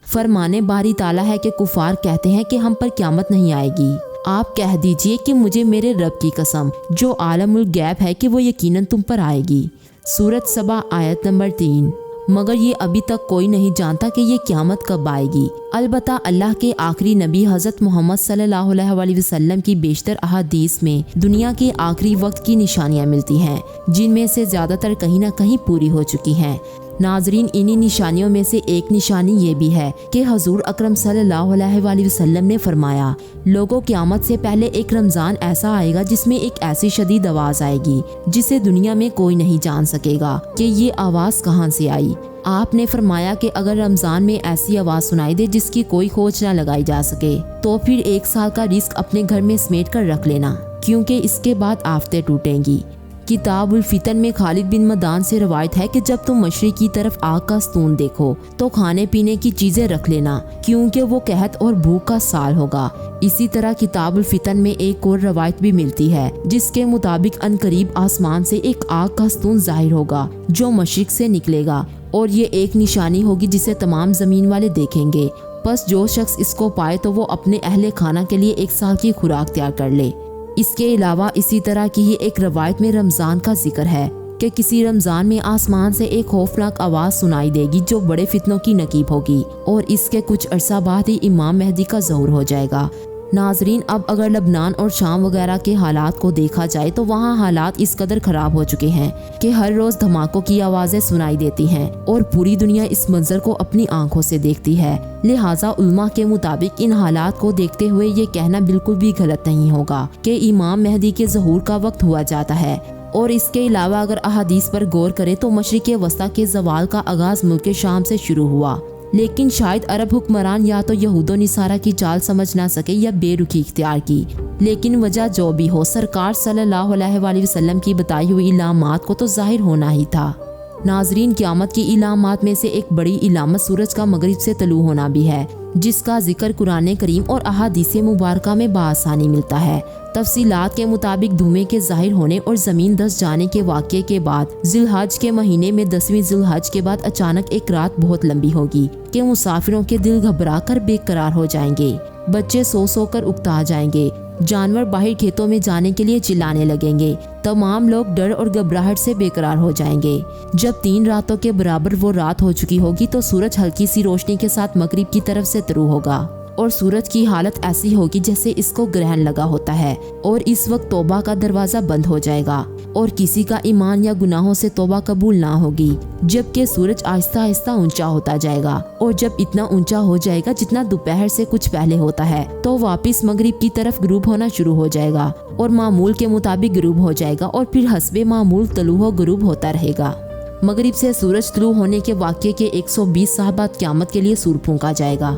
फरमाने बारी ताला है कि कुफार कहते हैं कि हम पर क़यामत नहीं आएगी। आप कह दीजिए कि मुझे मेरे रब की कसम जो आलमुल गैब है कि वो यकीनन तुम पर आएगी। सूरत सबा आयत नंबर 3। मगर ये अभी तक कोई नहीं जानता कि ये क़यामत कब आएगी। अलबत्ता अल्लाह के आखिरी नबी हज़रत मोहम्मद सल्लल्लाहु अलैहि वसल्लम की बेशतर अहादीस में दुनिया के आखिरी वक्त की निशानियाँ मिलती हैं, जिनमें से ज़्यादातर कहीं ना कहीं पूरी हो चुकी हैं। नाजरीन, इन्हीं निशानियों में से एक निशानी ये भी है कि हजूर अकरम सल्लल्लाहु अलैहि वसल्लम ने फरमाया, लोगों क़यामत से पहले एक रमज़ान ऐसा आएगा जिसमें एक ऐसी शदीद आवाज़ आएगी जिसे दुनिया में कोई नहीं जान सकेगा कि ये आवाज़ कहाँ से आई। आपने फरमाया कि अगर रमज़ान में ऐसी आवाज़ सुनाई दे जिसकी कोई खोज न लगाई जा सके तो फिर 1 साल का रिस्क अपने घर में समेट कर रख लेना, क्योंकि इसके बाद आफतें टूटेंगी। किताबुल फितन में खालिद बिन मदान से रवायत है कि जब तुम मशरिक की तरफ आग का स्तून देखो तो खाने पीने की चीजें रख लेना, क्योंकि वो कहत और भूख का साल होगा। इसी तरह किताबुल फितन में एक और रवायत भी मिलती है जिसके मुताबिक अनकरीब आसमान से एक आग का स्तून जाहिर होगा जो मशरिक से निकलेगा, और ये एक निशानी होगी जिसे तमाम जमीन वाले देखेंगे। बस जो शख्स इसको पाए तो वो अपने अहले खाना के लिए 1 साल की खुराक तैयार कर ले। इसके अलावा इसी तरह की ही एक रवायत में रमज़ान का जिक्र है कि किसी रमज़ान में आसमान से एक खौफनाक आवाज़ सुनाई देगी जो बड़े फितनों की नकीब होगी, और इसके कुछ अरसा बाद ही इमाम मेहदी का ज़हूर हो जाएगा। नाजरीन, अब अगर लबनान और शाम वगैरह के हालात को देखा जाए तो वहाँ हालात इस कदर ख़राब हो चुके हैं कि हर रोज़ धमाकों की आवाज़ें सुनाई देती हैं और पूरी दुनिया इस मंजर को अपनी आंखों से देखती है। लिहाजा उल्मा के मुताबिक इन हालात को देखते हुए ये कहना बिल्कुल भी गलत नहीं होगा कि इमाम मेहदी के ज़हूर का वक्त हुआ जाता है। और इसके अलावा अगर अहादीस पर गौर करें तो मशरिक़ वस्ता के ज़वाल का आगाज़ मुल्क शाम से शुरू हुआ, लेकिन शायद अरब हुक्मरान या तो यहूदो निसारा की चाल समझ ना सके या बेरुखी इख्तियार की। लेकिन वजह जो भी हो, सरकार सल्लल्लाहु अलैहि वसल्लम की बताई हुई इलामात को तो जाहिर होना ही था। नाजरीन, क़यामत की इलामात में से एक बड़ी इलामत सूरज का मगरिब से तलू होना भी है, जिसका जिक्र कुरान करीम और अहादीस मुबारका में बाआसानी मिलता है। तफसीलात के मुताबिक धुएं के जाहिर होने और ज़मीन धंस जाने के वाक़ये के बाद जिलहज के महीने में 10वीं जिलहज के बाद अचानक एक रात बहुत लंबी होगी कि मुसाफिरों के दिल घबरा कर बेकरार हो जाएंगे, बच्चे सो सो कर उकता जाएंगे, जानवर बाहर खेतों में जाने के लिए चिल्लाने लगेंगे, तमाम लोग डर और घबराहट से बेकरार हो जाएंगे। जब 3 रातों के बराबर वो रात हो चुकी होगी तो सूरज हल्की सी रोशनी के साथ मगरिब की तरफ से तरू होगा और सूरज की हालत ऐसी होगी जैसे इसको ग्रहण लगा होता है, और इस वक्त तौबा का दरवाजा बंद हो जाएगा और किसी का ईमान या गुनाहों से तौबा कबूल ना होगी, जबकि सूरज आहिस्ता आहिस्ता ऊंचा होता जाएगा, और जब इतना ऊंचा हो जाएगा जितना दोपहर से कुछ पहले होता है तो वापस मगरिब की तरफ गुरूब होना शुरू हो जाएगा और मामूल के मुताबिक गुरूब हो जाएगा और फिर हस्बे मामूल तलूह गुरूब होता रहेगा। मगरिब से सूरज तलू होने के वाक़ये के 120 साल बाद क़यामत के लिए सूर फूंका जाएगा।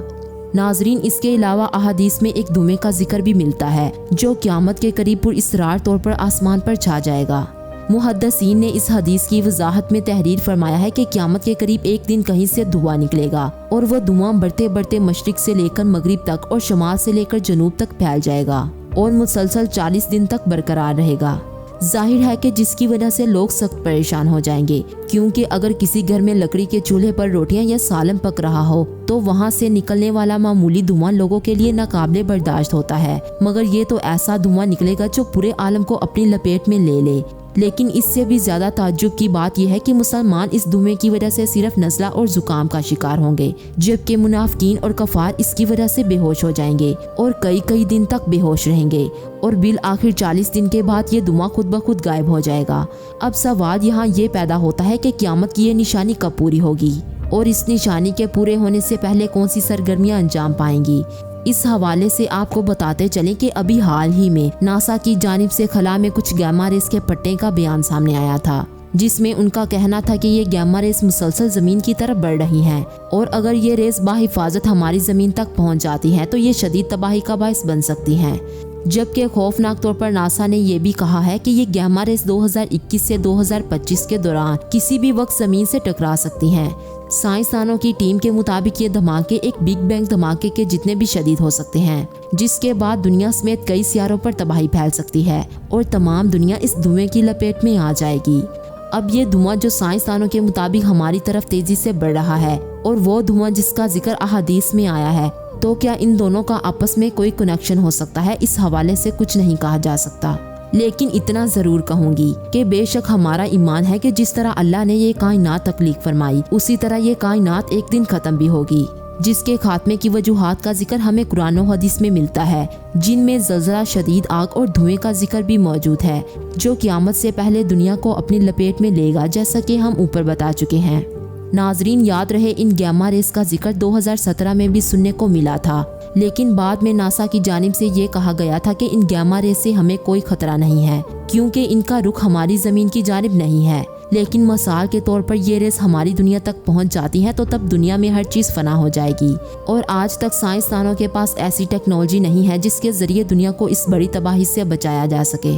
नाजरीन, इसके अलावा अहादीस में एक धुएं का जिक्र भी मिलता है जो क़यामत के करीब पुरइसरार तौर पर आसमान पर छा जाएगा। मुहद्दिसीन ने इस हदीस की वजाहत में तहरीर फरमाया है कि क़यामत के करीब एक दिन कहीं से धुआं निकलेगा और वह धुआं बढ़ते बढ़ते मशरिक से लेकर मगरिब तक और शमाल से लेकर जनूब तक फैल जाएगा और मुसलसल 40 दिन तक बरकरार रहेगा। जाहिर है कि जिसकी वजह से लोग सख्त परेशान हो जाएंगे, क्योंकि अगर किसी घर में लकड़ी के चूल्हे पर रोटियां या सालन पक रहा हो तो वहां से निकलने वाला मामूली धुआं लोगों के लिए नाकाबिले बर्दाश्त होता है, मगर ये तो ऐसा धुआं निकलेगा जो पूरे आलम को अपनी लपेट में ले ले। लेकिन इससे भी ज्यादा ताज्जुब की बात यह है कि मुसलमान इस धुएं की वजह से सिर्फ नज़ला और जुकाम का शिकार होंगे, जबकि मुनाफिकीन और कफार इसकी वजह से बेहोश हो जाएंगे और कई कई दिन तक बेहोश रहेंगे और बिल आखिर 40 दिन के बाद ये धुआं खुद ब खुद गायब हो जाएगा। अब सवाल यहाँ ये पैदा होता है कि क़यामत की ये निशानी कब पूरी होगी और इस निशानी के पूरे होने से पहले कौन सी सरगर्मियाँ अंजाम पाएंगी। इस हवाले से आपको बताते चलें कि अभी हाल ही में नासा की जानिब से खला में कुछ गैमा रेस के पट्टे का बयान सामने आया था, जिसमें उनका कहना था कि ये गैमा रेस मुसलसल ज़मीन की तरफ बढ़ रही हैं और अगर ये रेस बाहिफाजत हमारी ज़मीन तक पहुंच जाती हैं तो ये शदीद तबाही का बाइस बन सकती हैं। जबकि खौफनाक तौर पर नासा ने यह भी कहा है कि ये गैमा रेस 2021 से 2025 के दौरान किसी भी वक्त ज़मीन से टकरा सकती हैं। साइंसदानों की टीम के मुताबिक ये धमाके एक बिग बैंग धमाके के जितने भी शदीद हो सकते हैं, जिसके बाद दुनिया समेत कई सियारों पर तबाही फैल सकती है और तमाम दुनिया इस धुएं की लपेट में आ जाएगी। अब ये धुआं जो साइंसदानों के मुताबिक हमारी तरफ तेजी से बढ़ रहा है और वो धुआं जिसका जिक्र अहादीस में आया है, तो क्या इन दोनों का आपस में कोई कनेक्शन हो सकता है? इस हवाले से कुछ नहीं कहा जा सकता, लेकिन इतना जरूर कहूंगी कि बेशक हमारा ईमान है कि जिस तरह अल्लाह ने ये कायनात तख्लीक फरमाई, उसी तरह ये कायनात एक दिन खत्म भी होगी, जिसके खात्मे की वजूहात का जिक्र हमें कुरान और हदीस में मिलता है, जिनमें ज़लज़ला, शदीद आग और धुएं का जिक्र भी मौजूद है, जो क़यामत से पहले दुनिया को अपनी लपेट में लेगा, जैसा कि हम ऊपर बता चुके हैं। नाजरीन, याद रहे इन गैमा रेस का जिक्र 2017 में भी सुनने को मिला था, लेकिन बाद में नासा की जानिब से ये कहा गया था कि इन गैमा रेस से हमें कोई खतरा नहीं है, क्योंकि इनका रुख हमारी ज़मीन की जानिब नहीं है। लेकिन मिसाल के तौर पर ये रेस हमारी दुनिया तक पहुंच जाती है तो तब दुनिया में हर चीज़ फना हो जाएगी, और आज तक साइंसदानों के पास ऐसी टेक्नोलॉजी नहीं है जिसके ज़रिए दुनिया को इस बड़ी तबाही से बचाया जा सके।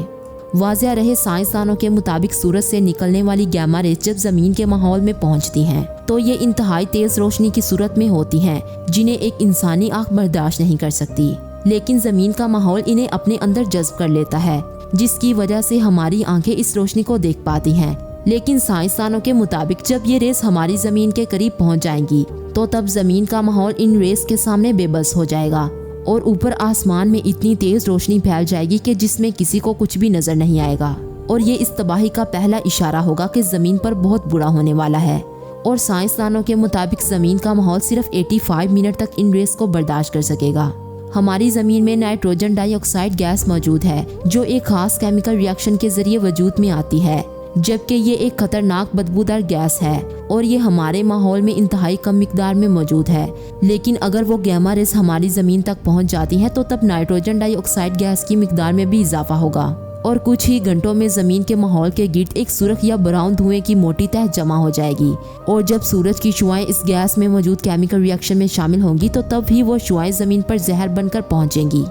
वाज़िह रहे, साइंसदानों के मुताबिक सूरज से निकलने वाली गैमा रेस जब ज़मीन के माहौल में पहुंचती हैं तो ये इंतहाई तेज़ रोशनी की सूरत में होती हैं, जिन्हें एक इंसानी आँख बर्दाश्त नहीं कर सकती, लेकिन ज़मीन का माहौल इन्हें अपने अंदर जज्ब कर लेता है, जिसकी वजह से हमारी आंखें इस रोशनी को देख पाती हैं। लेकिन साइंसदानों के मुताबिक जब ये रेस हमारी ज़मीन के करीब पहुंच जाएंगी तो तब ज़मीन का माहौल इन रेस के सामने बेबस हो जाएगा और ऊपर आसमान में इतनी तेज़ रोशनी फैल जाएगी कि जिसमें किसी को कुछ भी नज़र नहीं आएगा, और ये इस तबाही का पहला इशारा होगा कि ज़मीन पर बहुत बुरा होने वाला है। और साइंसदानों के मुताबिक ज़मीन का माहौल सिर्फ 85 मिनट तक इन रेस को बर्दाश्त कर सकेगा। हमारी ज़मीन में नाइट्रोजन डाइऑक्साइड गैस मौजूद है, जो एक खास केमिकल रिएक्शन के ज़रिए वजूद में आती है, जबकि ये एक खतरनाक बदबूदार गैस है और ये हमारे माहौल में इंतहाई कम मिकदार में मौजूद है। लेकिन अगर वो गैमा रेस हमारी ज़मीन तक पहुंच जाती हैं तो तब नाइट्रोजन डाइऑक्साइड गैस की मिकदार में भी इजाफा होगा और कुछ ही घंटों में ज़मीन के माहौल के गिर्द एक सुर्ख या ब्राउन धुएं की मोटी तह जमा हो जाएगी, और जब सूरज की शुआएं इस गैस में मौजूद केमिकल रिएक्शन में शामिल होंगी तो तब ही वो शुआएं ज़मीन पर जहर बनकर पहुँचेंगी,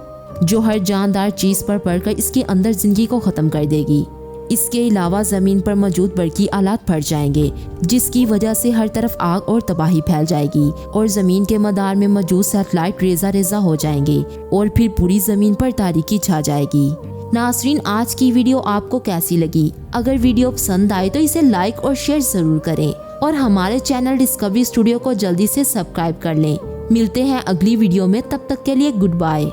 जो हर जानदार चीज़ पर पड़कर इसके अंदर ज़िंदगी को ख़त्म कर देगी। इसके अलावा ज़मीन पर मौजूद बरकी आलात फट जाएंगे, जिसकी वजह से हर तरफ आग और तबाही फैल जाएगी और ज़मीन के मदार में मौजूद सैटेलाइट रेजा रेजा हो जाएंगे और फिर पूरी ज़मीन पर तारीकी छा जाएगी। नाज़रीन, आज की वीडियो आपको कैसी लगी? अगर वीडियो पसंद आए तो इसे लाइक और शेयर ज़रूर करें और हमारे चैनल डिस्कवरी स्टूडियो को जल्दी से सब्सक्राइब कर लें। मिलते हैं अगली वीडियो में, तब तक के लिए गुड बाय।